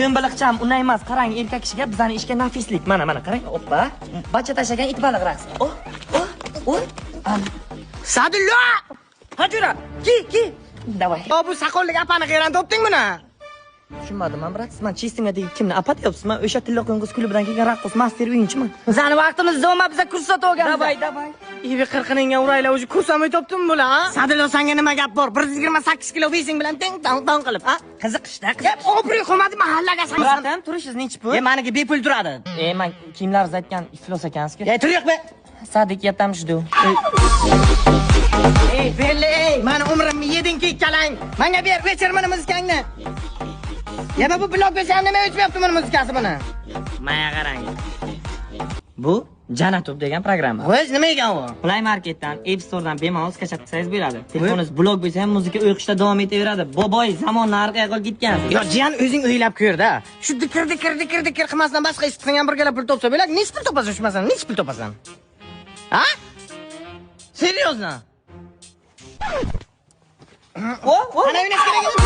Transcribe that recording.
do'mbaliqcham unday emas. Qarang, erkak kishiga bizani ishga nafislik. Mana qarang. Oppa. Bacha tashlagan it baliq raqsi. Sadulla! Hajura, ki. Davay. Bu saqollik apani qayerdan topding buni? Tushunmadim, brat. Siz men chistimga tegib kimni apat deyapsiz? Men o'sha tillaqon qiz klubidan kelgan raqqos master o'yinchiman. Bizani vaqtimizda o'ma biza kurs sotib olganmiz. Davay. Ivi 40-ningga uraylar, o'zi kurs olmay topdimmi bular, ha? Sadulla, senga nima gap bor? 128 kilo vesing bilan teng-tong qilib, ha? Qiziqishda. Obro'y qolmadi mahallaga san. Bratam, turishingiz nechi pul? Meniki bepul turadi. Men kiyimlaringizni aytgan iflos ekansizku. Tur yo'qmi? Sadik yatamshdu. Belli, meni umrimni yeding-ki ikkalang. Menga ber, vechir meni muzikangni. Yana bu blok bo'lsa ham nima o'chmayapti meni muzikasi buni? Menga qarang. Bu Janatub degan programma. O'z nima ekan u? Play Marketdan, App Store'dan bemalol skачать qilsangiz bo'ladi. Telefoningiz blok bo'lsa ham muzika o'qishda davom etaveradi. Boboy zamonni orqaga qolib ketgan. Yo, jiyan o'zing o'ylab ko'r-da. Shu dikir qilmasdan boshqa ish qilsang ham bir gala pul topsa bo'ladi. Nech pul topasan shunmasan? Nech pul topasan? Ha? Seriozno? Ana uynes kerak edi.